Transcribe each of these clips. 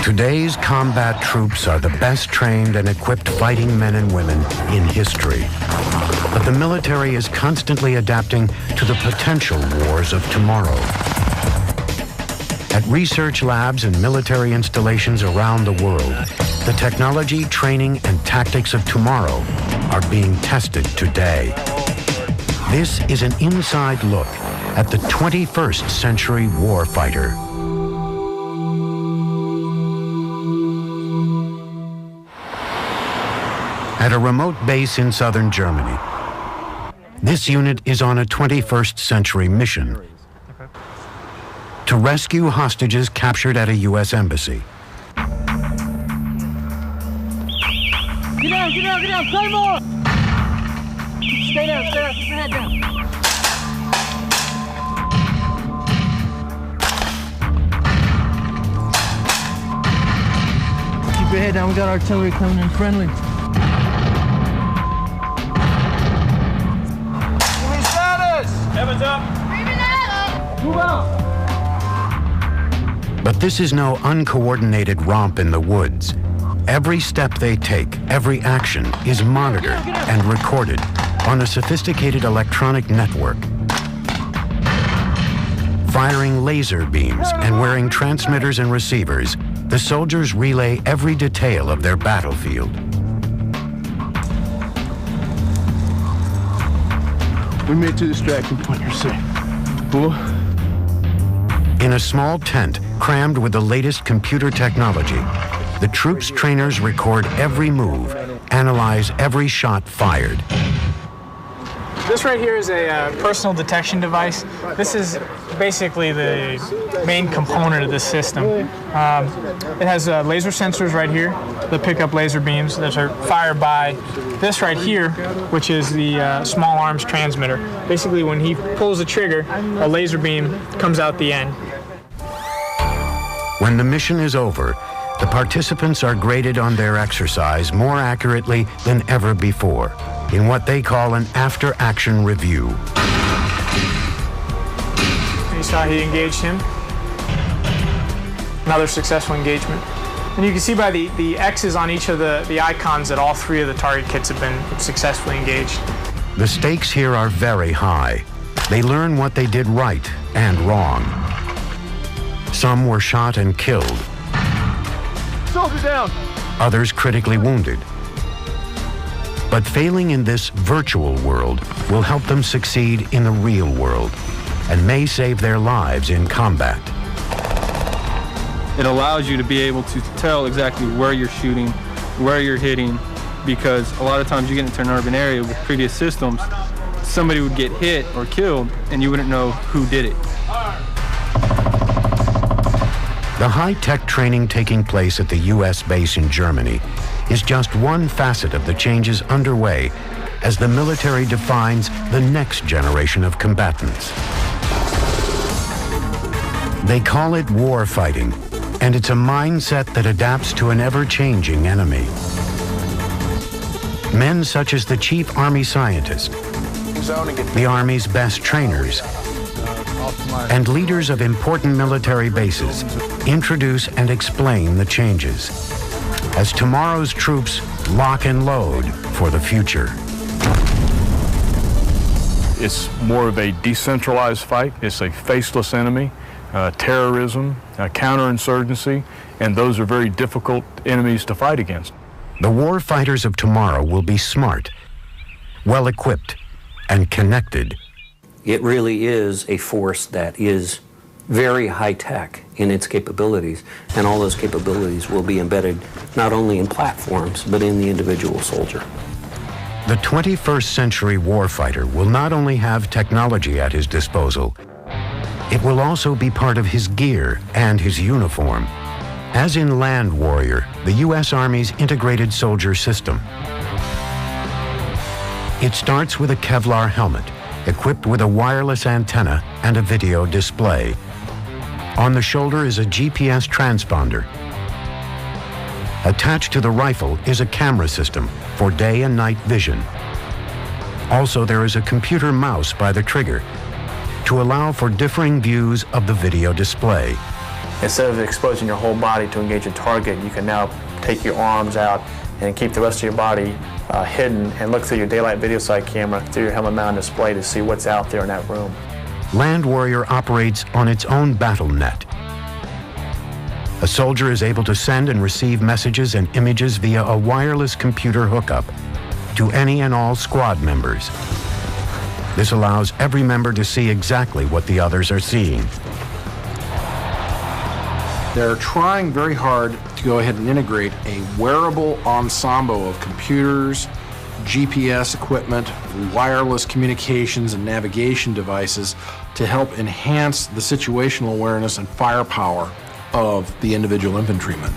Today's combat troops are the best trained and equipped fighting men and women in history. But the military is constantly adapting to the potential wars of tomorrow. At research labs and military installations around the world, the technology, training, and tactics of tomorrow are being tested today. This is an inside look at the 21st century warfighter. At a remote base in southern Germany, this unit is on a 21st century mission to rescue hostages captured at a U.S. embassy. Get down, play more! Stay down, keep your head down. Keep your head down, we got artillery coming in friendly. Give me status! Heavens up! Move out! But this is no uncoordinated romp in the woods. Every step they take, every action, is monitored and recorded on a sophisticated electronic network. Firing laser beams and wearing transmitters and receivers, the soldiers relay every detail of their battlefield. We made it to the extraction point, you're safe. Cool? In a small tent crammed with the latest computer technology, the troops' trainers record every move, analyze every shot fired. This right here is a personal detection device. This is basically the main component of this system. It has laser sensors right here that pick up laser beams that are fired by this right here, which is the small arms transmitter. Basically, when he pulls the trigger, a laser beam comes out the end. When the mission is over, the participants are graded on their exercise more accurately than ever before in what they call an after-action review. You saw he engaged him. Another successful engagement. And you can see by the X's on each of the icons that all three of the target kits have been successfully engaged. The stakes here are very high. They learn what they did right and wrong. Some were shot and killed. Soldier down! Others critically wounded. But failing in this virtual world will help them succeed in the real world and may save their lives in combat. It allows you to be able to tell exactly where you're shooting, where you're hitting, because a lot of times you get into an urban area with previous systems, somebody would get hit or killed and you wouldn't know who did it. The high-tech training taking place at the U.S. base in Germany is just one facet of the changes underway as the military defines the next generation of combatants. They call it war fighting, and it's a mindset that adapts to an ever-changing enemy. Men such as the Chief Army Scientist, the Army's best trainers, and leaders of important military bases introduce and explain the changes as tomorrow's troops lock and load for the future. It's more of a decentralized fight. It's a faceless enemy, terrorism, counterinsurgency, and those are very difficult enemies to fight against. The war fighters of tomorrow will be smart, well-equipped, and connected. It really is a force that is very high-tech in its capabilities, and all those capabilities will be embedded not only in platforms, but in the individual soldier. The 21st century warfighter will not only have technology at his disposal, it will also be part of his gear and his uniform, as in Land Warrior, the U.S. Army's integrated soldier system. It starts with a Kevlar helmet, equipped with a wireless antenna and a video display. On the shoulder is a GPS transponder. Attached to the rifle is a camera system for day and night vision. Also, there is a computer mouse by the trigger to allow for differing views of the video display. Instead of exposing your whole body to engage a target, you can now take your arms out and keep the rest of your body hidden and look through your daylight video sight camera through your helmet mount display to see what's out there in that room. Land Warrior operates on its own battle net. A soldier is able to send and receive messages and images via a wireless computer hookup to any and all squad members. This allows every member to see exactly what the others are seeing. They're trying very hard to go ahead and integrate a wearable ensemble of computers, GPS equipment, wireless communications and navigation devices to help enhance the situational awareness and firepower of the individual infantryman.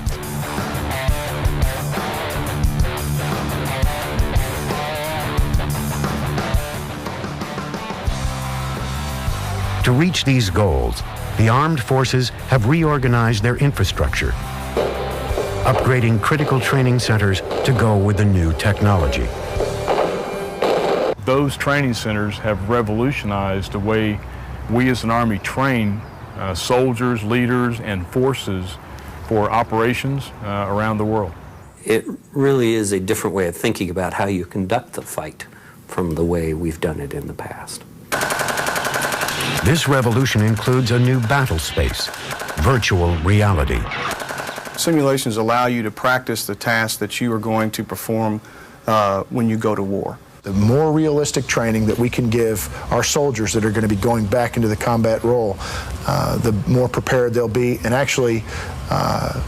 To reach these goals, the armed forces have reorganized their infrastructure, upgrading critical training centers to go with the new technology. Those training centers have revolutionized the way we as an Army train soldiers, leaders, and forces for operations around the world. It really is a different way of thinking about how you conduct the fight from the way we've done it in the past. This revolution includes a new battle space, virtual reality. Simulations allow you to practice the tasks that you are going to perform when you go to war. The more realistic training that we can give our soldiers that are going to be going back into the combat role, the more prepared they'll be, and actually,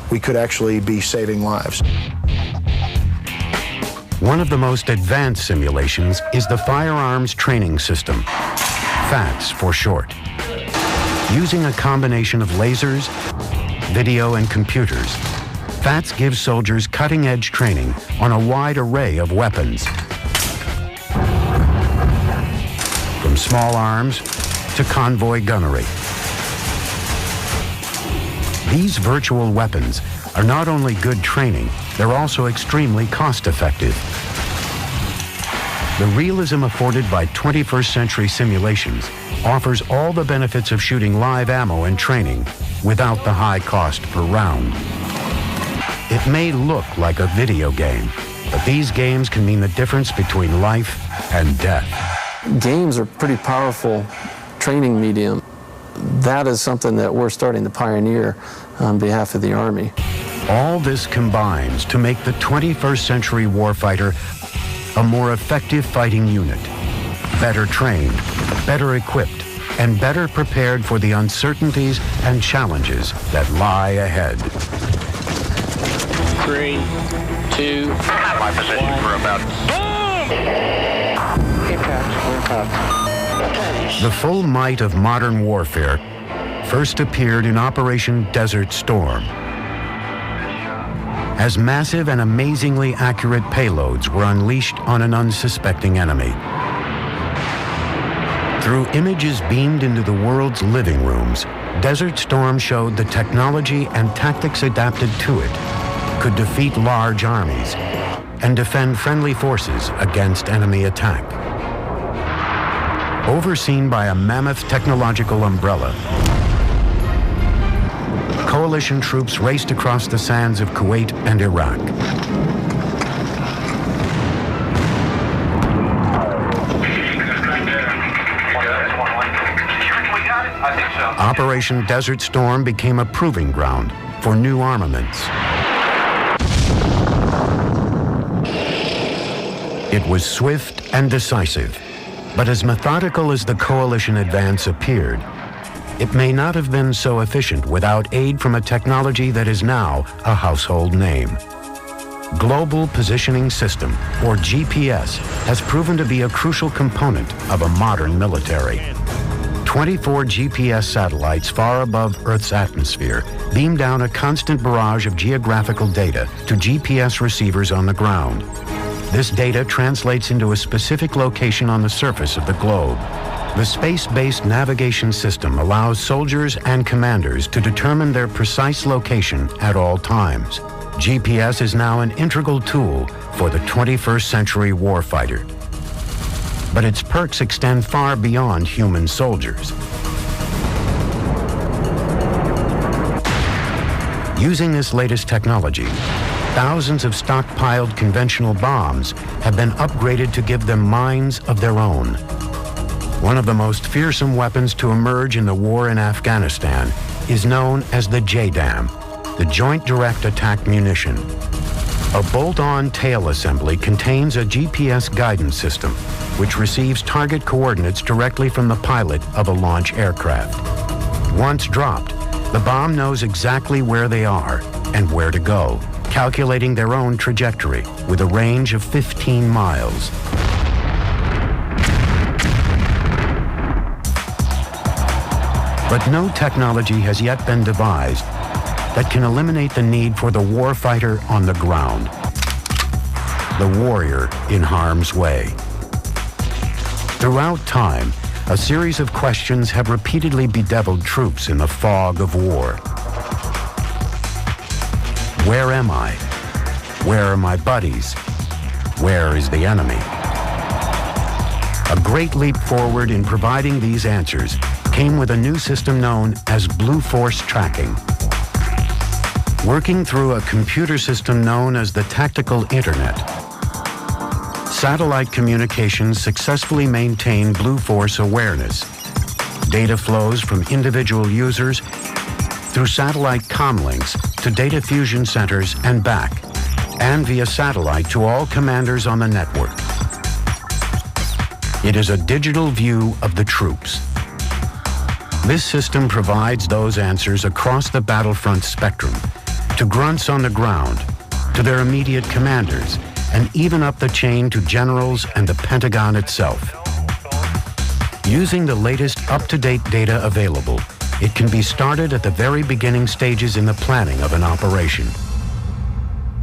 we could actually be saving lives. One of the most advanced simulations is the Firearms Training System, FATS for short. Using a combination of lasers, video, and computers, FATS gives soldiers cutting-edge training on a wide array of weapons, from small arms to convoy gunnery. These virtual weapons are not only good training, they're also extremely cost-effective. The realism afforded by 21st century simulations offers all the benefits of shooting live ammo and training without the high cost per round. It may look like a video game, but these games can mean the difference between life and death. Games are pretty powerful training medium. That is something that we're starting to pioneer on behalf of the Army. All this combines to make the 21st century warfighter a more effective fighting unit, better trained, better equipped, and better prepared for the uncertainties and challenges that lie ahead. 3, 2, my position for about. The full might of modern warfare first appeared in Operation Desert Storm, as massive and amazingly accurate payloads were unleashed on an unsuspecting enemy. Through images beamed into the world's living rooms, Desert Storm showed the technology and tactics adapted to it could defeat large armies and defend friendly forces against enemy attack. Overseen by a mammoth technological umbrella, coalition troops raced across the sands of Kuwait and Iraq. Operation Desert Storm became a proving ground for new armaments. It was swift and decisive, but as methodical as the coalition advance appeared, it may not have been so efficient without aid from a technology that is now a household name. Global Positioning System, or GPS, has proven to be a crucial component of a modern military. 24 GPS satellites far above Earth's atmosphere beam down a constant barrage of geographical data to GPS receivers on the ground. This data translates into a specific location on the surface of the globe. The space-based navigation system allows soldiers and commanders to determine their precise location at all times. GPS is now an integral tool for the 21st century warfighter. But its perks extend far beyond human soldiers. Using this latest technology, thousands of stockpiled conventional bombs have been upgraded to give them minds of their own. One of the most fearsome weapons to emerge in the war in Afghanistan is known as the JDAM, the Joint Direct Attack Munition. A bolt-on tail assembly contains a GPS guidance system, which receives target coordinates directly from the pilot of a launch aircraft. Once dropped, the bomb knows exactly where they are and where to go, calculating their own trajectory with a range of 15 miles. But no technology has yet been devised that can eliminate the need for the warfighter on the ground, the warrior in harm's way. Throughout time, a series of questions have repeatedly bedeviled troops in the fog of war. Where am I? Where are my buddies? Where is the enemy? A great leap forward in providing these answers came with a new system known as Blue Force Tracking. Working through a computer system known as the Tactical Internet, satellite communications successfully maintain Blue Force awareness. Data flows from individual users through satellite comlinks to data fusion centers and back, and via satellite to all commanders on the network. It is a digital view of the troops. This system provides those answers across the battlefront spectrum, to grunts on the ground, to their immediate commanders, and even up the chain to generals and the Pentagon itself. Using the latest up-to-date data available, it can be started at the very beginning stages in the planning of an operation.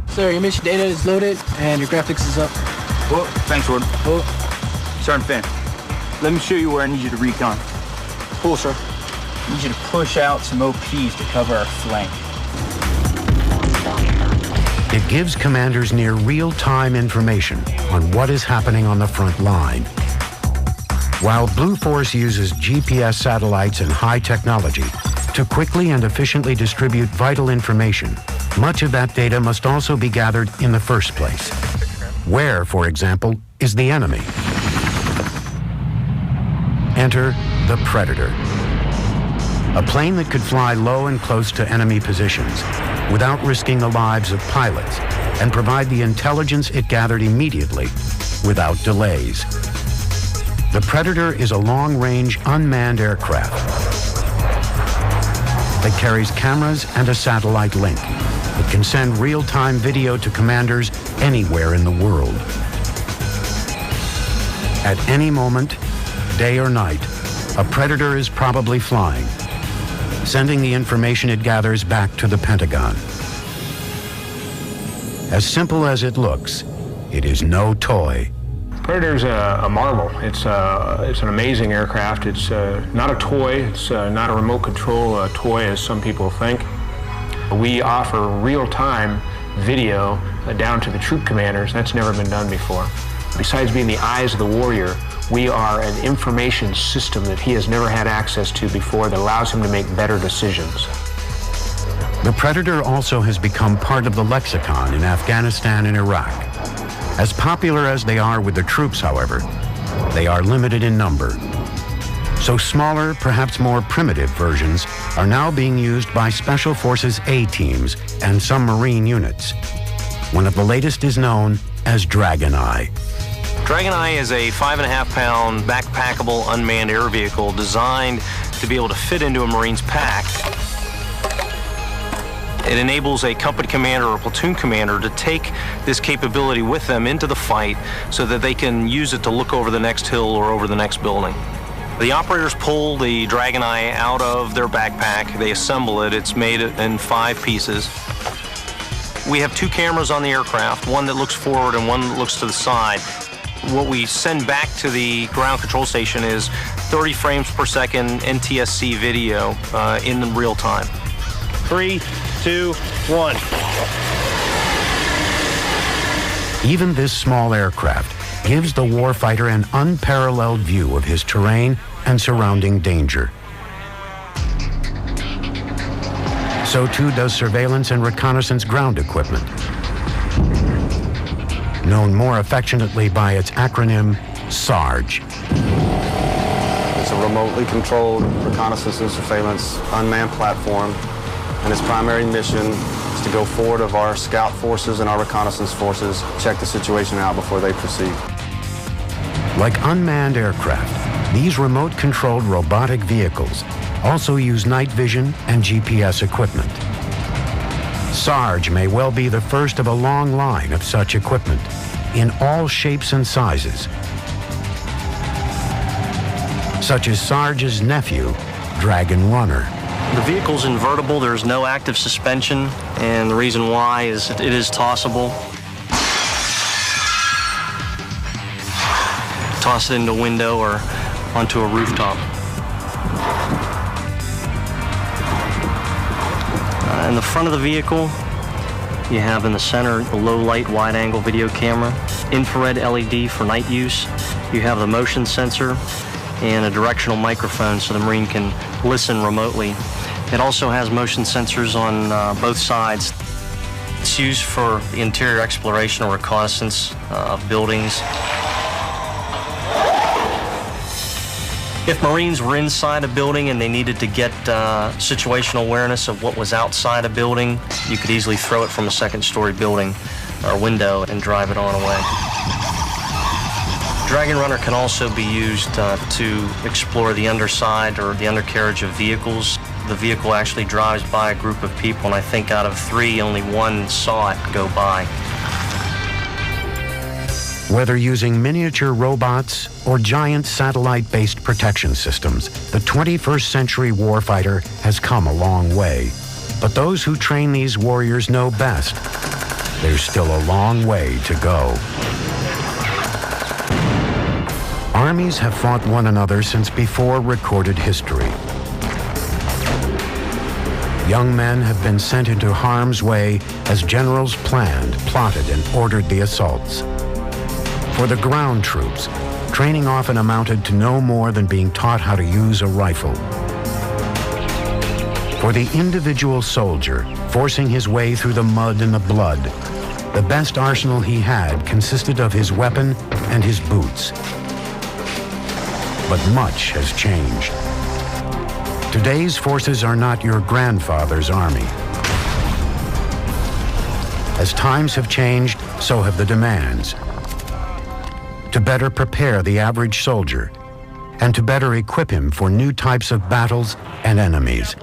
Sir, your mission data is loaded and your graphics is up. Oh, thanks, Gordon. Oh. Sergeant Finn, let me show you where I need you to recon. Cool, sir. I need you to push out some OPs to cover our flank. It gives commanders near real-time information on what is happening on the front line. While Blue Force uses GPS satellites and high technology to quickly and efficiently distribute vital information, much of that data must also be gathered in the first place. Where, for example, is the enemy? Enter the Predator, a plane that could fly low and close to enemy positions without risking the lives of pilots and provide the intelligence it gathered immediately without delays. The Predator is a long-range unmanned aircraft that carries cameras and a satellite link. It can send real-time video to commanders anywhere in the world. At any moment, day or night, a Predator is probably flying, sending the information it gathers back to the Pentagon. As simple as it looks, it is no toy. Predator's a marvel. It's an amazing aircraft. It's not a toy. It's not a remote control toy as some people think. We offer real-time video down to the troop commanders. That's never been done before. Besides being the eyes of the warrior, we are an information system that he has never had access to before that allows him to make better decisions. The Predator also has become part of the lexicon in Afghanistan and Iraq. As popular as they are with the troops, however, they are limited in number. So smaller, perhaps more primitive versions are now being used by Special Forces A teams and some Marine units. One of the latest is known as Dragon Eye. Dragon Eye is a 5.5-pound backpackable unmanned air vehicle designed to be able to fit into a Marine's pack. It enables a company commander or platoon commander to take this capability with them into the fight so that they can use it to look over the next hill or over the next building. The operators pull the Dragon Eye out of their backpack, they assemble it, it's made in 5 pieces. We have 2 cameras on the aircraft, one that looks forward and one that looks to the side. What we send back to the ground control station is 30 frames per second NTSC video in real time. 3, 2, 1. Even this small aircraft gives the warfighter an unparalleled view of his terrain and surrounding danger. So too does surveillance and reconnaissance ground equipment, known more affectionately by its acronym SARG. It's a remotely controlled reconnaissance and surveillance unmanned platform, and its primary mission is to go forward of our scout forces and our reconnaissance forces, check the situation out before they proceed. Like unmanned aircraft, these remote-controlled robotic vehicles also use night vision and GPS equipment. SARG may well be the first of a long line of such equipment in all shapes and sizes, such as SARG's nephew, Dragon Runner. The vehicle's invertible, there's no active suspension, and the reason why is it is tossable. Toss it into a window or onto a rooftop. In the front of the vehicle, you have in the center the low light wide angle video camera, infrared LED for night use. You have the motion sensor and a directional microphone so the Marine can listen remotely. It also has motion sensors on both sides. It's used for the interior exploration or reconnaissance of buildings. If Marines were inside a building and they needed to get situational awareness of what was outside a building, you could easily throw it from a second-story building or window and drive it on away. Dragon Runner can also be used to explore the underside or the undercarriage of vehicles. The vehicle actually drives by a group of people, and I think out of 3, only 1 saw it go by. Whether using miniature robots or giant satellite-based protection systems, the 21st century warfighter has come a long way. But those who train these warriors know best. There's still a long way to go. Armies have fought one another since before recorded history. Young men have been sent into harm's way as generals planned, plotted, and ordered the assaults. For the ground troops, training often amounted to no more than being taught how to use a rifle. For the individual soldier, forcing his way through the mud and the blood, the best arsenal he had consisted of his weapon and his boots. But much has changed. Today's forces are not your grandfather's army. As times have changed, so have the demands. To better prepare the average soldier and to better equip him for new types of battles and enemies.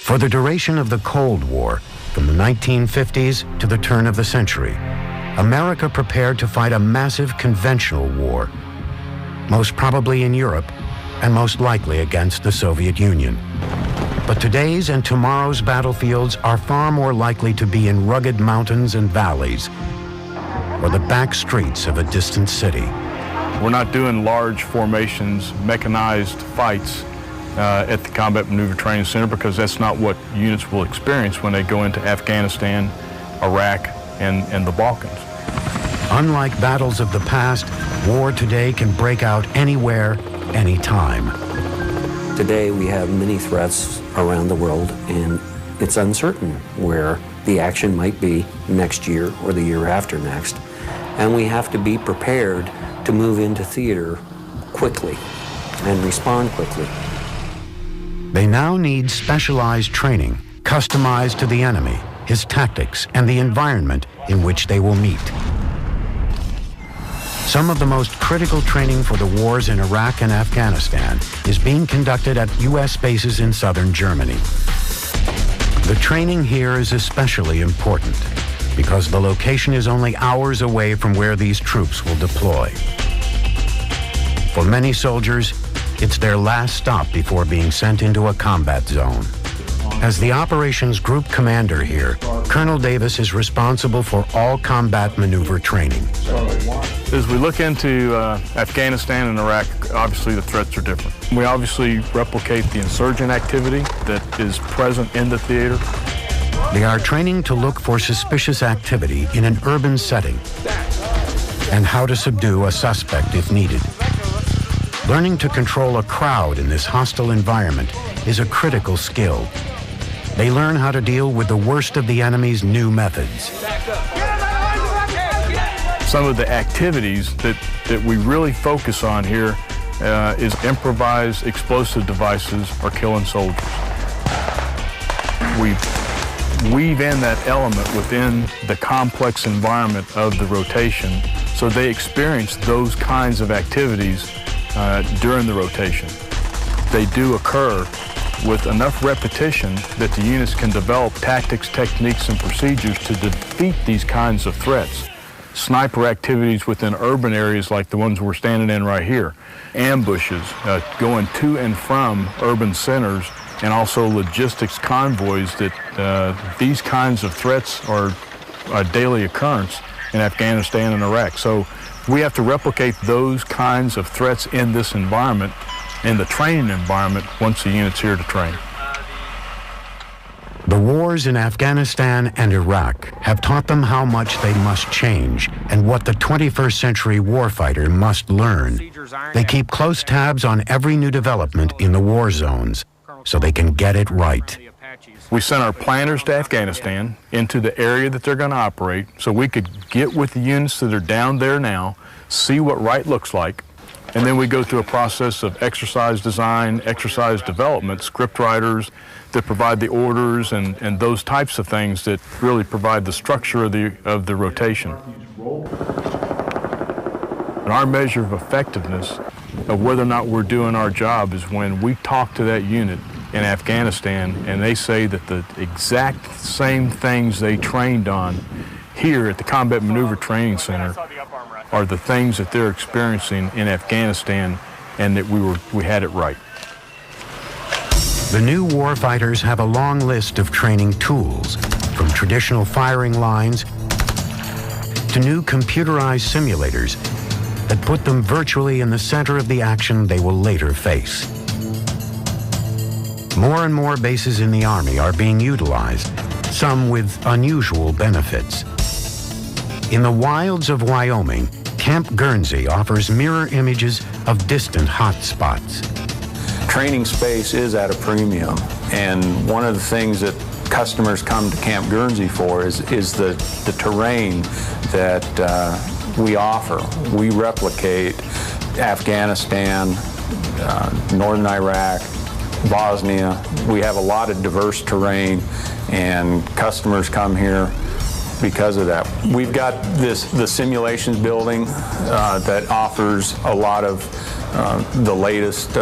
For the duration of the Cold War, from the 1950s to the turn of the century, America prepared to fight a massive conventional war, most probably in Europe and most likely against the Soviet Union. But today's and tomorrow's battlefields are far more likely to be in rugged mountains and valleys, or the back streets of a distant city. We're not doing large formations, mechanized fights at the Combat Maneuver Training Center because that's not what units will experience when they go into Afghanistan, Iraq, and the Balkans. Unlike battles of the past, war today can break out anywhere, anytime. Today we have many threats around the world, and it's uncertain where the action might be next year or the year after next. And we have to be prepared to move into theater quickly and respond quickly. They now need specialized training, customized to the enemy, his tactics, and the environment in which they will meet. Some of the most critical training for the wars in Iraq and Afghanistan is being conducted at U.S. bases in southern Germany. The training here is especially important because the location is only hours away from where these troops will deploy. For many soldiers, it's their last stop before being sent into a combat zone. As the operations group commander here, Colonel Davis is responsible for all combat maneuver training. As we look into Afghanistan and Iraq, obviously the threats are different. We obviously replicate the insurgent activity that is present in the theater. They are training to look for suspicious activity in an urban setting and how to subdue a suspect if needed. Learning to control a crowd in this hostile environment is a critical skill They learn how to deal with the worst of the enemy's new methods. Some of the activities that we really focus on here is improvised explosive devices or killing soldiers. We weave in that element within the complex environment of the rotation so they experience those kinds of activities during the rotation. They do occur with enough repetition that the units can develop tactics, techniques, and procedures to defeat these kinds of threats. Sniper activities within urban areas like the ones we're standing in right here, ambushes, going to and from urban centers, and also logistics convoys. That these kinds of threats are a daily occurrence in Afghanistan and Iraq. So we have to replicate those kinds of threats in this environment, in the training environment, once the unit's here to train. The wars in Afghanistan and Iraq have taught them how much they must change and what the 21st century warfighter must learn. They keep close tabs on every new development in the war zones so they can get it right. We sent our planners to Afghanistan into the area that they're going to operate so we could get with the units that are down there now, see what right looks like, and then we go through a process of exercise design, exercise development, script writers that provide the orders and those types of things that really provide the structure of the rotation. And our measure of effectiveness of whether or not we're doing our job is when we talk to that unit in Afghanistan and they say that the exact same things they trained on here at the Combat Maneuver Training Center are the things that they're experiencing in Afghanistan, and that we had it right. The new warfighters have a long list of training tools, from traditional firing lines to new computerized simulators that put them virtually in the center of the action they will later face. More and more bases in the Army are being utilized, some with unusual benefits. In the wilds of Wyoming, Camp Guernsey offers mirror images of distant hot spots. Training space is at a premium, and one of the things that customers come to Camp Guernsey for is the terrain that we offer. We replicate Afghanistan, northern Iraq, Bosnia. We have a lot of diverse terrain, and customers come here because of that. We've got the simulations building that offers a lot of the latest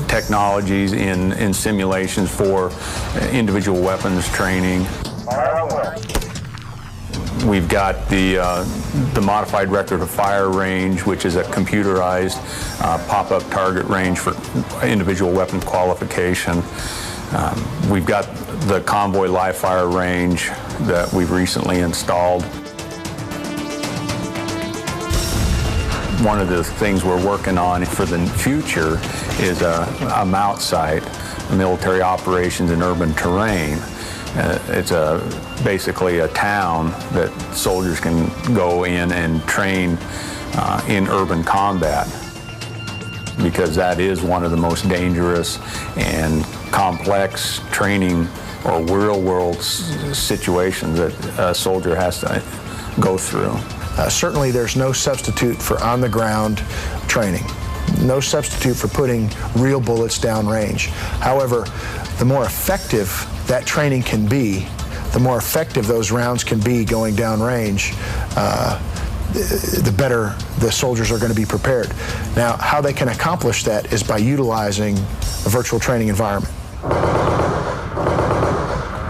technologies in simulations for individual weapons training. We've got the modified record of fire range, which is a computerized pop-up target range for individual weapon qualification. We've got the convoy live fire range that we've recently installed. One of the things we're working on for the future is a MOUT site, military operations in urban terrain. It's basically a town that soldiers can go in and train in urban combat, because that is one of the most dangerous and complex training or real-world situations that a soldier has to go through. Certainly there's no substitute for on-the-ground training, no substitute for putting real bullets down range. However, the more effective that training can be, the more effective those rounds can be going down range, the better the soldiers are going to be prepared. Now, how they can accomplish that is by utilizing a virtual training environment.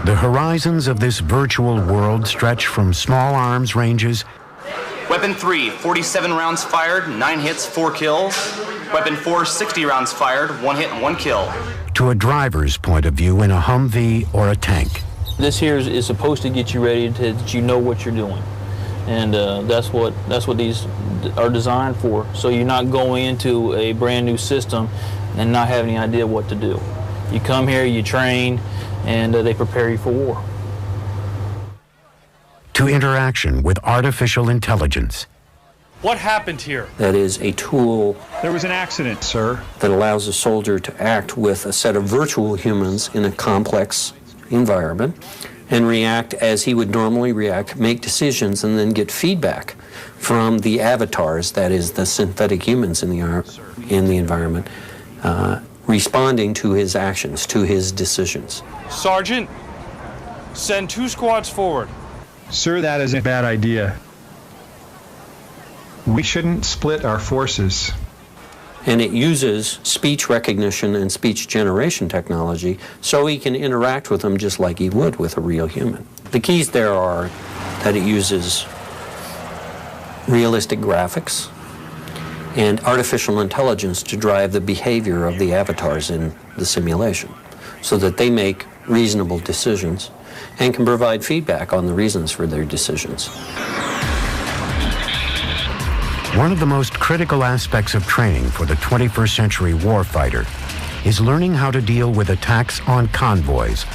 The horizons of this virtual world stretch from small arms ranges. Weapon 3, 47 rounds fired, 9 hits, 4 kills. Weapon 4, 60 rounds fired, 1 hit, 1 kill. To a driver's point of view in a Humvee or a tank. This here is supposed to get you ready that you know what you're doing. And that's what these are designed for. So you're not going into a brand new system and not having any idea what to do. You come here, you train, and they prepare you for war. To interaction with artificial intelligence. What happened here? That is a tool. There was an accident, sir. That allows a soldier to act with a set of virtual humans in a complex environment and react as he would normally react, make decisions, and then get feedback from the avatars, that is, the synthetic humans in the environment, responding to his actions, to his decisions. Sergeant, send 2 squads forward. Sir, that is a bad idea. We shouldn't split our forces. And it uses speech recognition and speech generation technology so he can interact with them just like he would with a real human. The keys there are that it uses realistic graphics and artificial intelligence to drive the behavior of the avatars in the simulation so that they make reasonable decisions and can provide feedback on the reasons for their decisions. One of the most critical aspects of training for the 21st century warfighter is learning how to deal with attacks on convoys,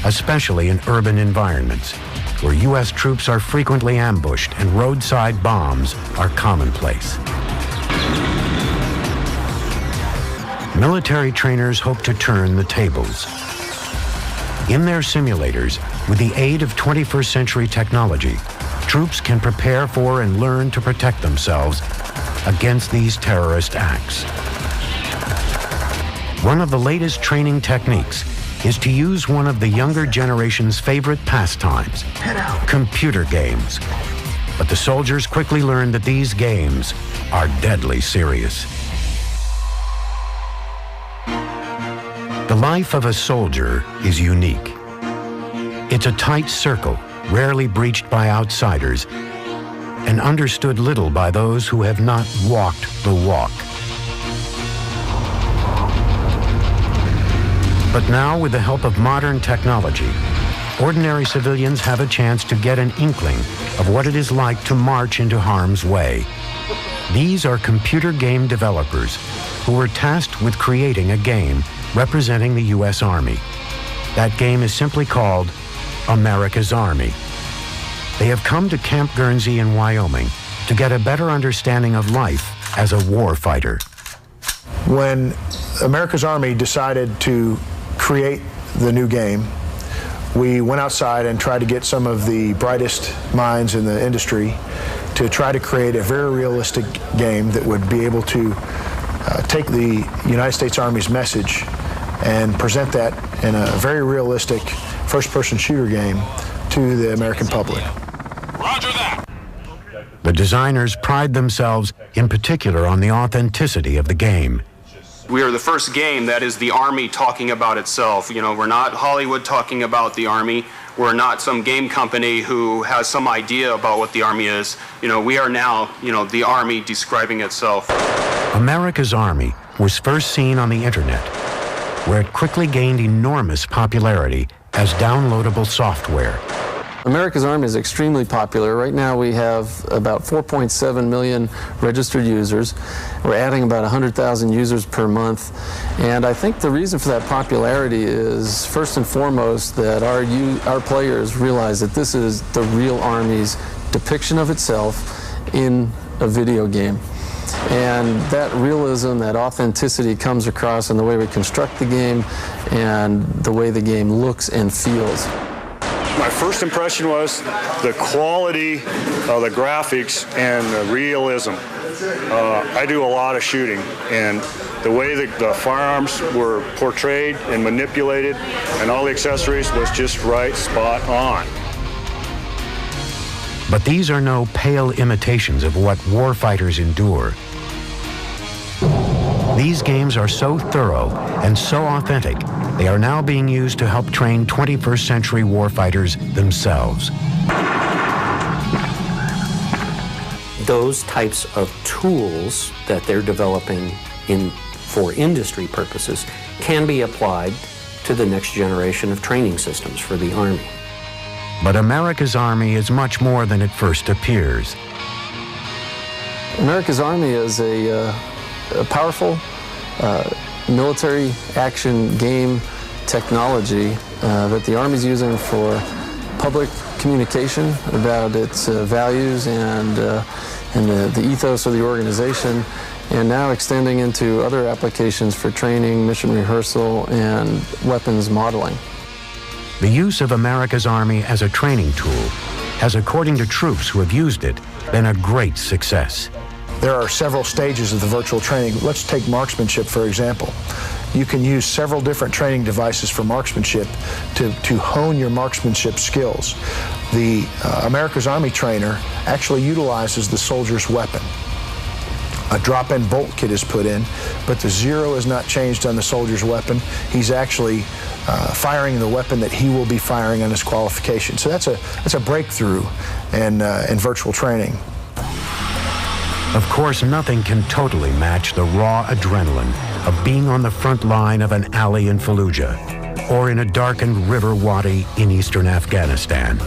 especially in urban environments, where U.S. troops are frequently ambushed and roadside bombs are commonplace. Military trainers hope to turn the tables. In their simulators, with the aid of 21st century technology, troops can prepare for and learn to protect themselves against these terrorist acts. One of the latest training techniques is to use one of the younger generation's favorite pastimes, computer games. But the soldiers quickly learn that these games are deadly serious. The life of a soldier is unique. It's a tight circle, rarely breached by outsiders, and understood little by those who have not walked the walk. But now, with the help of modern technology, ordinary civilians have a chance to get an inkling of what it is like to march into harm's way. These are computer game developers who were tasked with creating a game representing the U.S. Army. That game is simply called America's Army. They have come to Camp Guernsey in Wyoming to get a better understanding of life as a warfighter. When America's Army decided to create the new game, we went outside and tried to get some of the brightest minds in the industry to try to create a very realistic game that would be able to take the United States Army's message and present that in a very realistic first-person shooter game to the American public. Roger that. The designers pride themselves in particular on the authenticity of the game. We are the first game that is the Army talking about itself. You know, we're not Hollywood talking about the Army. We're not some game company who has some idea about what the Army is. You know, we are now, the Army describing itself. America's Army was first seen on the internet, where it quickly gained enormous popularity as downloadable software. America's Army is extremely popular. Right now we have about 4.7 million registered users. We're adding about 100,000 users per month. And I think the reason for that popularity is, first and foremost, that our players realize that this is the real Army's depiction of itself in a video game. And that realism, that authenticity comes across in the way we construct the game and the way the game looks and feels. My first impression was the quality of the graphics and the realism. I do a lot of shooting, and the way that the firearms were portrayed and manipulated and all the accessories was just right, spot on. But these are no pale imitations of what warfighters endure. These games are so thorough and so authentic, they are now being used to help train 21st century warfighters themselves. Those types of tools that they're developing for industry purposes can be applied to the next generation of training systems for the Army. But America's Army is much more than it first appears. America's Army is a powerful military action game technology that the Army's using for public communication about its values and the ethos of the organization, and now extending into other applications for training, mission rehearsal, and weapons modeling. The use of America's Army as a training tool has, according to troops who have used it, been a great success. There are several stages of the virtual training. Let's take marksmanship, for example. You can use several different training devices for marksmanship to hone your marksmanship skills. The America's Army trainer actually utilizes the soldier's weapon. A drop-in bolt kit is put in, but the zero is not changed on the soldier's weapon. He's actually firing the weapon that he will be firing on his qualification. So that's a breakthrough in virtual training. Of course, nothing can totally match the raw adrenaline of being on the front line of an alley in Fallujah or in a darkened river wadi in eastern Afghanistan.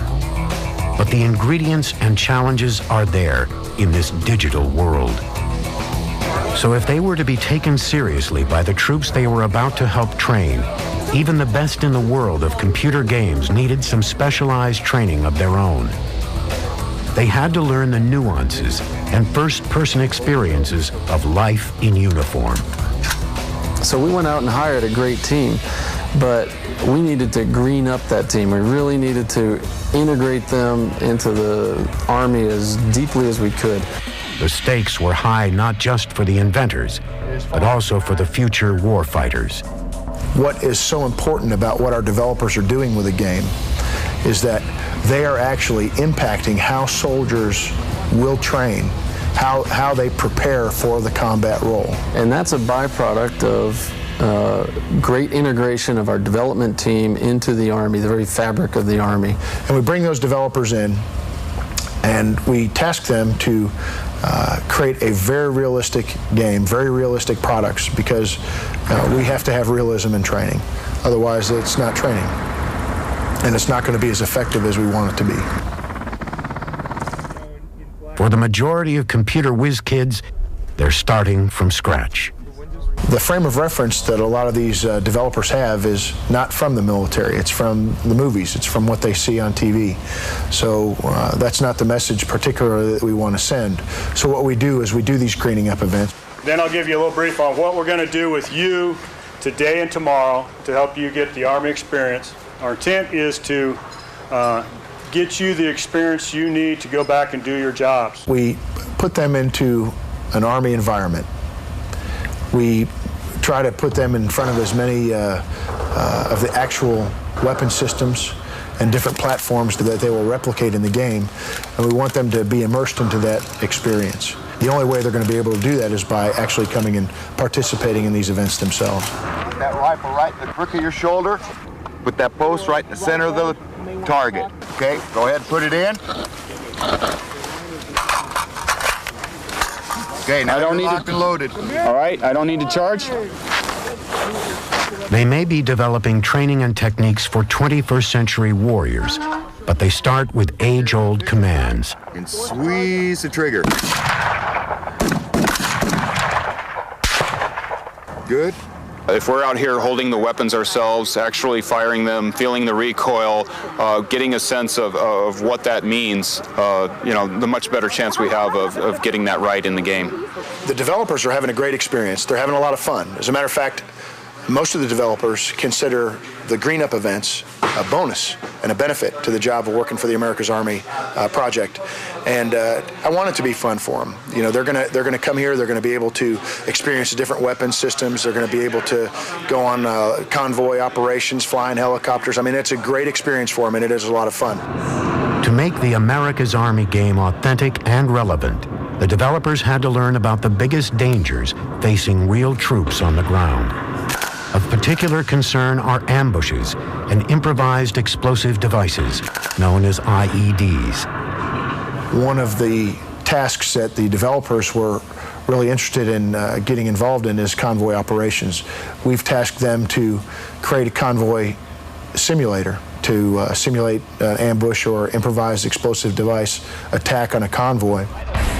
But the ingredients and challenges are there in this digital world. So if they were to be taken seriously by the troops they were about to help train, even the best in the world of computer games needed some specialized training of their own. They had to learn the nuances and first-person experiences of life in uniform. So we went out and hired a great team, but we needed to green up that team. We really needed to integrate them into the Army as deeply as we could. The stakes were high not just for the inventors, but also for the future warfighters. What is so important about what our developers are doing with the game is that they are actually impacting how soldiers will train, how they prepare for the combat role. And that's a byproduct of great integration of our development team into the Army, the very fabric of the Army. And we bring those developers in and we task them to create a very realistic game, very realistic products, because we have to have realism in training. Otherwise, it's not training. And it's not going to be as effective as we want it to be. For the majority of computer whiz kids, they're starting from scratch. The frame of reference that a lot of these developers have is not from the military. It's from the movies. It's from what they see on TV. So that's not the message particularly that we want to send. So what we do is we do these greening up events. Then I'll give you a little brief on what we're going to do with you today and tomorrow to help you get the Army experience. Our intent is to get you the experience you need to go back and do your jobs. We put them into an Army environment. We try to put them in front of as many of the actual weapon systems and different platforms that they will replicate in the game, and we want them to be immersed into that experience. The only way they're going to be able to do that is by actually coming and participating in these events themselves. Put that rifle right in the crook of your shoulder. Put that post right in the center of the target. Okay, go ahead and put it in. Okay, now you're locked and loaded. All right, I don't need to charge. They may be developing training and techniques for 21st century warriors, but they start with age-old commands. And squeeze the trigger. Good. If we're out here holding the weapons ourselves, actually firing them, feeling the recoil, getting a sense of what that means, the much better chance we have of getting that right in the game. The developers are having a great experience. They're having a lot of fun. As a matter of fact, most of the developers consider the green up events a bonus and a benefit to the job of working for the America's Army project. And I want it to be fun for them. You know, they're gonna come here. They're gonna be able to experience different weapon systems. They're gonna be able to go on convoy operations, flying helicopters. I mean, it's a great experience for them, and it is a lot of fun. To make the America's Army game authentic and relevant, the developers had to learn about the biggest dangers facing real troops on the ground. Of particular concern are ambushes and improvised explosive devices, known as IEDs. One of the tasks that the developers were really interested in getting involved in is convoy operations. We've tasked them to create a convoy simulator to simulate an ambush or improvised explosive device attack on a convoy.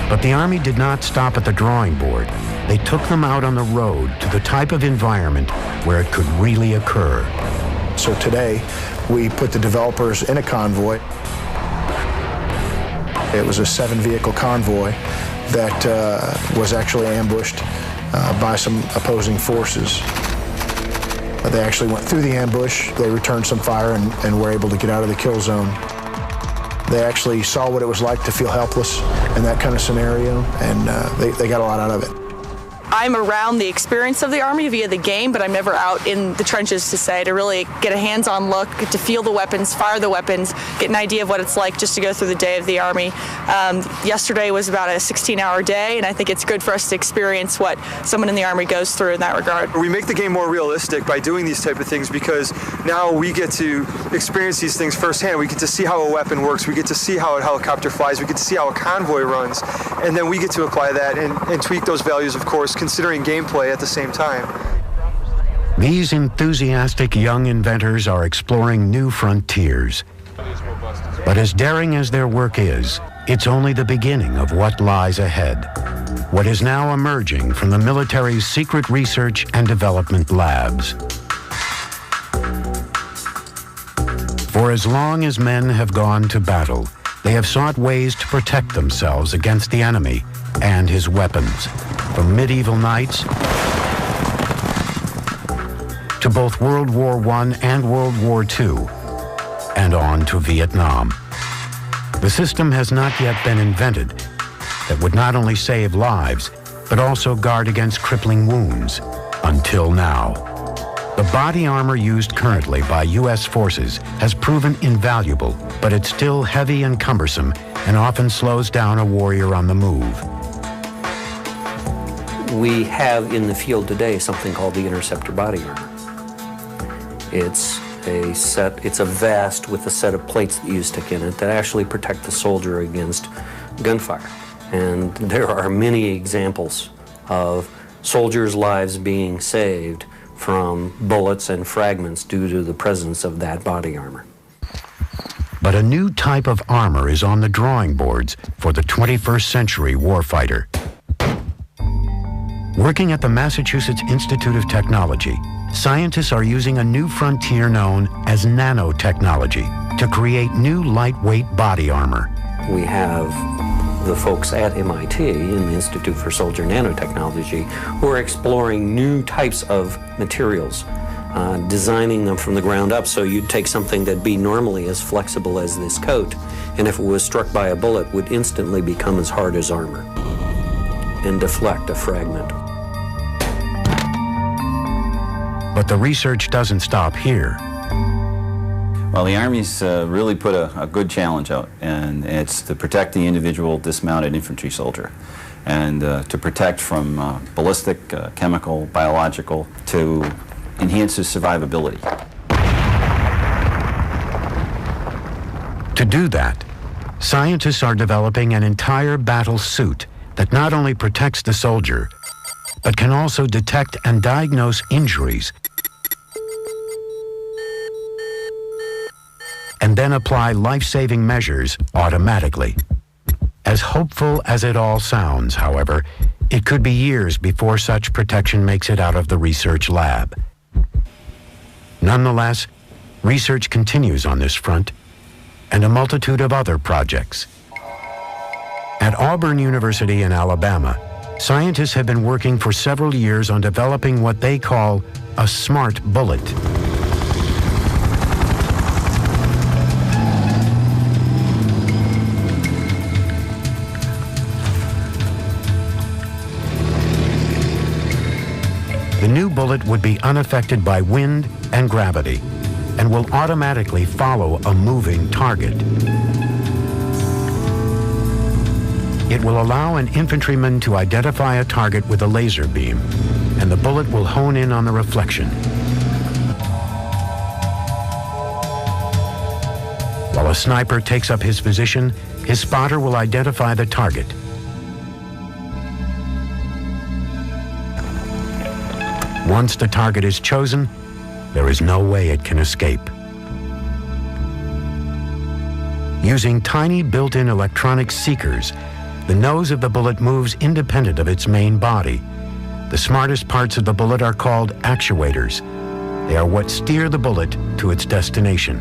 But the Army did not stop at the drawing board. They took them out on the road to the type of environment where it could really occur. So today, we put the developers in a convoy. It was a 7-vehicle convoy that was actually ambushed by some opposing forces. They actually went through the ambush, they returned some fire, and were able to get out of the kill zone. They actually saw what it was like to feel helpless in that kind of scenario, and they got a lot out of it. I'm around the experience of the Army via the game, but I'm never out in the trenches to really get a hands-on look, get to feel the weapons, fire the weapons, get an idea of what it's like just to go through the day of the Army. Yesterday was about a 16-hour day, and I think it's good for us to experience what someone in the Army goes through in that regard. We make the game more realistic by doing these type of things because now we get to experience these things firsthand. We get to see how a weapon works, we get to see how a helicopter flies, we get to see how a convoy runs, and then we get to apply that and tweak those values, of course, considering gameplay at the same time. These enthusiastic young inventors are exploring new frontiers. But as daring as their work is, it's only the beginning of what lies ahead. What is now emerging from the military's secret research and development labs. For as long as men have gone to battle, they have sought ways to protect themselves against the enemy and his weapons, from medieval knights to both World War I and World War II, and on to Vietnam. The system has not yet been invented that would not only save lives, but also guard against crippling wounds, until now. The body armor used currently by U.S. forces has proven invaluable, but it's still heavy and cumbersome and often slows down a warrior on the move. We have in the field today something called the interceptor body armor. It's a vest with a set of plates that you stick in it that actually protect the soldier against gunfire. And there are many examples of soldiers' lives being saved from bullets and fragments due to the presence of that body armor. But a new type of armor is on the drawing boards for the 21st century warfighter. Working at the Massachusetts Institute of Technology, scientists are using a new frontier known as nanotechnology to create new lightweight body armor. We have the folks at MIT in the Institute for Soldier Nanotechnology who are exploring new types of materials, designing them from the ground up. So you'd take something that'd be normally as flexible as this coat, and if it was struck by a bullet, would instantly become as hard as armor and deflect a fragment. But the research doesn't stop here. Well, the Army's really put a good challenge out, and it's to protect the individual dismounted infantry soldier, and to protect from ballistic, chemical, biological, to enhance his survivability. To do that, scientists are developing an entire battle suit that not only protects the soldier, but can also detect and diagnose injuries and then apply life-saving measures automatically. As hopeful as it all sounds, however, it could be years before such protection makes it out of the research lab. Nonetheless, research continues on this front, and a multitude of other projects. At Auburn University in Alabama, scientists have been working for several years on developing what they call a smart bullet. The new bullet would be unaffected by wind and gravity and will automatically follow a moving target. It will allow an infantryman to identify a target with a laser beam, and the bullet will hone in on the reflection. While a sniper takes up his position, his spotter will identify the target. Once the target is chosen, there is no way it can escape. Using tiny built-in electronic seekers, the nose of the bullet moves independent of its main body. The smartest parts of the bullet are called actuators. They are what steer the bullet to its destination.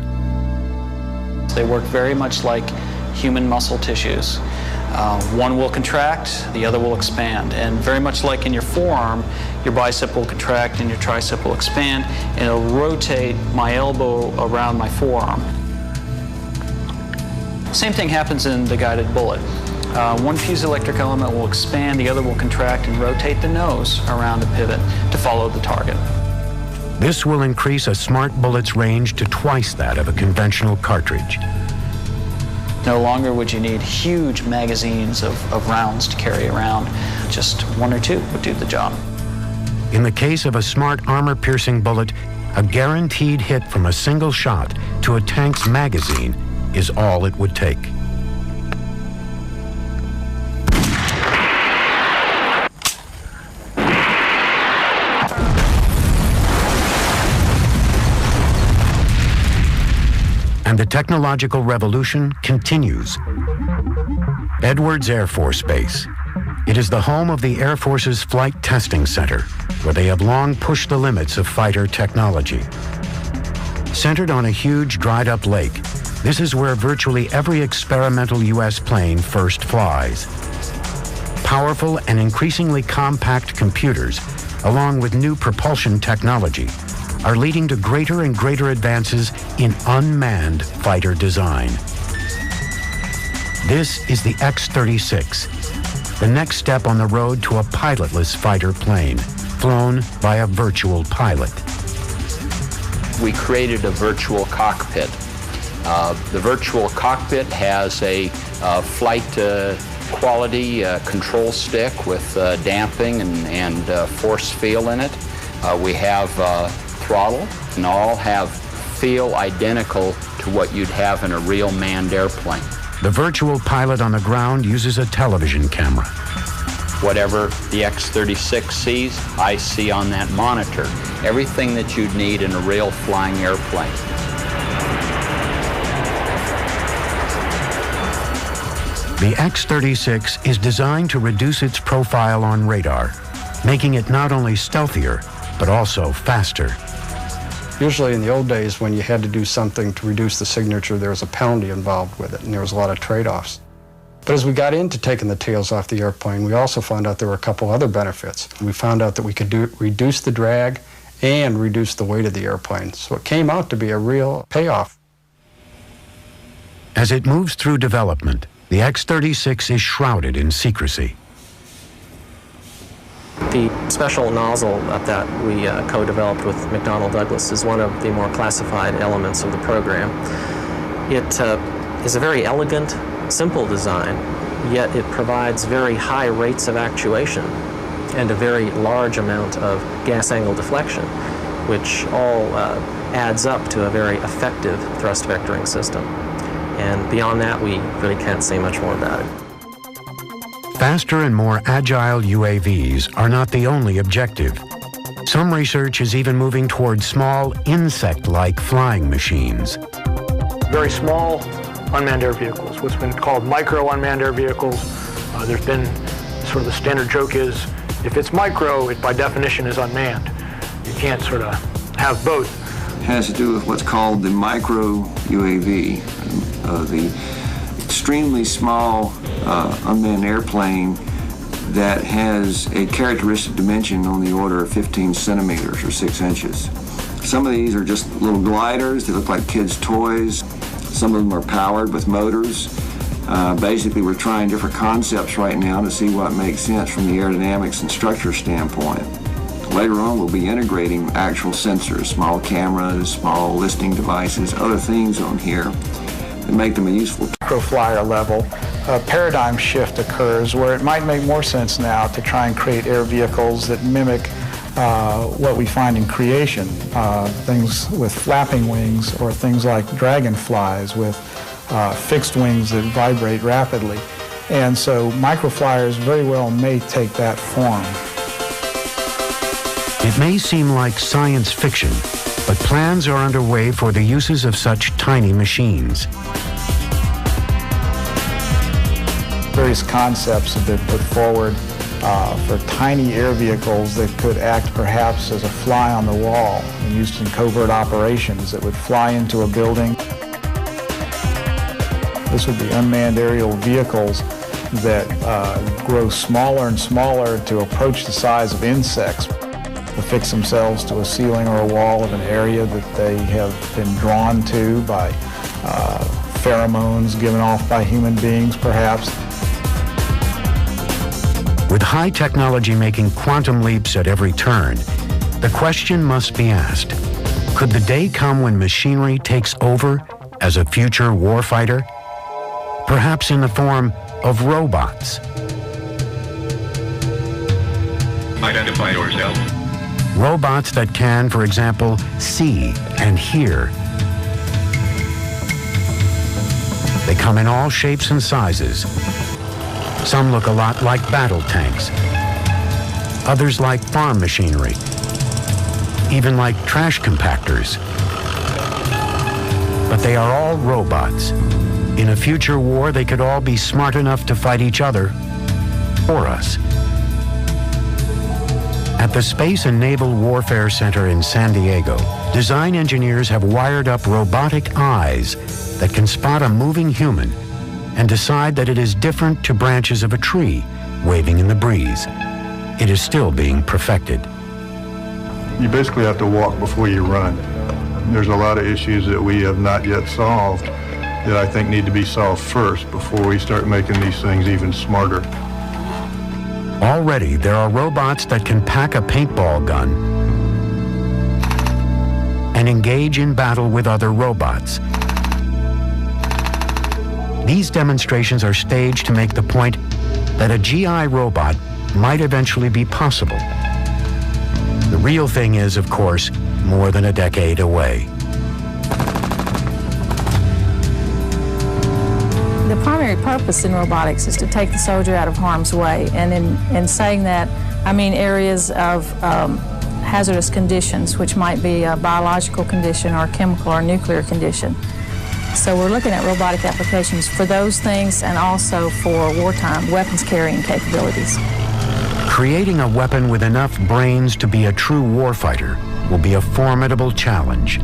They work very much like human muscle tissues. One will contract, the other will expand. And very much like in your forearm, your bicep will contract and your tricep will expand, and it'll rotate my elbow around my forearm. Same thing happens in the guided bullet. One piezoelectric element will expand, the other will contract and rotate the nose around a pivot to follow the target. This will increase a smart bullet's range to twice that of a conventional cartridge. No longer would you need huge magazines of rounds to carry around. Just one or two would do the job. In the case of a smart armor-piercing bullet, a guaranteed hit from a single shot to a tank's magazine is all it would take. And the technological revolution continues. Edwards Air Force Base. It is the home of the Air Force's Flight Testing Center, where they have long pushed the limits of fighter technology. Centered on a huge dried-up lake, this is where virtually every experimental U.S. plane first flies. Powerful and increasingly compact computers, along with new propulsion technology, are leading to greater and greater advances in unmanned fighter design. This is the X-36, the next step on the road to a pilotless fighter plane, flown by a virtual pilot. We created a virtual cockpit. The virtual cockpit has a flight quality control stick with damping and force feel in it. We have throttle, and all have feel identical to what you'd have in a real manned airplane. The virtual pilot on the ground uses a television camera. Whatever the X-36 sees, I see on that monitor. Everything that you'd need in a real flying airplane. The X-36 is designed to reduce its profile on radar, making it not only stealthier, but also faster. Usually in the old days, when you had to do something to reduce the signature, there was a penalty involved with it, and there was a lot of trade-offs. But as we got into taking the tails off the airplane, we also found out there were a couple other benefits. We found out that we could reduce the drag and reduce the weight of the airplane. So it came out to be a real payoff. As it moves through development, the X-36 is shrouded in secrecy. The special nozzle that we co-developed with McDonnell Douglas is one of the more classified elements of the program. It is a very elegant, simple design, yet it provides very high rates of actuation and a very large amount of gas angle deflection, which all adds up to a very effective thrust vectoring system. And beyond that, we really can't say much more about it. Faster and more agile UAVs are not the only objective. Some research is even moving toward small insect-like flying machines. Very small unmanned air vehicles, what's been called micro unmanned air vehicles. There's been sort of the standard joke is, if it's micro, it by definition is unmanned. You can't sort of have both. It has to do with what's called the micro UAV, the extremely small unmanned airplane that has a characteristic dimension on the order of 15 centimeters or 6 inches. Some of these are just little gliders. They look like kids' toys. Some of them are powered with motors. Basically, we're trying different concepts right now to see what makes sense from the aerodynamics and structure standpoint. Later on, we'll be integrating actual sensors, small cameras, small listening devices, other things on here that make them a useful. Microflyer level, a paradigm shift occurs where it might make more sense now to try and create air vehicles that mimic what we find in creation, things with flapping wings or things like dragonflies with fixed wings that vibrate rapidly. And so microflyers very well may take that form. It may seem like science fiction, but plans are underway for the uses of such tiny machines. Various concepts have been put forward for tiny air vehicles that could act perhaps as a fly on the wall and used in covert operations that would fly into a building. This would be unmanned aerial vehicles that grow smaller and smaller to approach the size of insects, affix themselves to a ceiling or a wall of an area that they have been drawn to by pheromones given off by human beings, perhaps. With high technology making quantum leaps at every turn, the question must be asked, could the day come when machinery takes over as a future warfighter? Perhaps in the form of robots. Identify yourself. Robots that can, for example, see and hear. They come in all shapes and sizes. Some look a lot like battle tanks. Others like farm machinery. Even like trash compactors. But they are all robots. In a future war, they could all be smart enough to fight each other for us. At the Space and Naval Warfare Center in San Diego, design engineers have wired up robotic eyes that can spot a moving human and decide that it is different to branches of a tree waving in the breeze. It is still being perfected. You basically have to walk before you run. There's a lot of issues that we have not yet solved that I think need to be solved first before we start making these things even smarter. Already, there are robots that can pack a paintball gun and engage in battle with other robots. These demonstrations are staged to make the point that a GI robot might eventually be possible. The real thing is, of course, more than a decade away. The primary purpose in robotics is to take the soldier out of harm's way. And in saying that, I mean areas of hazardous conditions, which might be a biological condition or a chemical or nuclear condition. So we're looking at robotic applications for those things and also for wartime weapons carrying capabilities. Creating a weapon with enough brains to be a true warfighter will be a formidable challenge.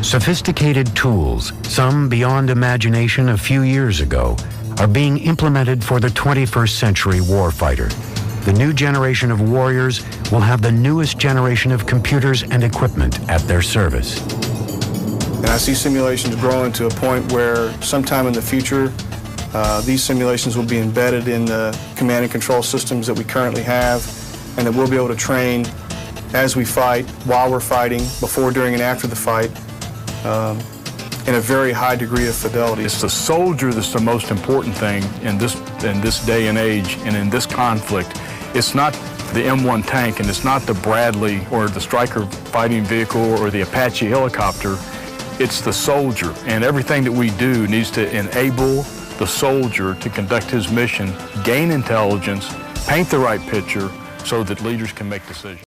Sophisticated tools, some beyond imagination a few years ago, are being implemented for the 21st century warfighter. The new generation of warriors will have the newest generation of computers and equipment at their service. And I see simulations growing to a point where sometime in the future, these simulations will be embedded in the command and control systems that we currently have, and that we'll be able to train as we fight, while we're fighting, before, during, and after the fight, in a very high degree of fidelity. It's the soldier that's the most important thing in this day and age and in this conflict. It's not the M1 tank, and it's not the Bradley or the Stryker fighting vehicle or the Apache helicopter. It's the soldier, and everything that we do needs to enable the soldier to conduct his mission, gain intelligence, paint the right picture so that leaders can make decisions.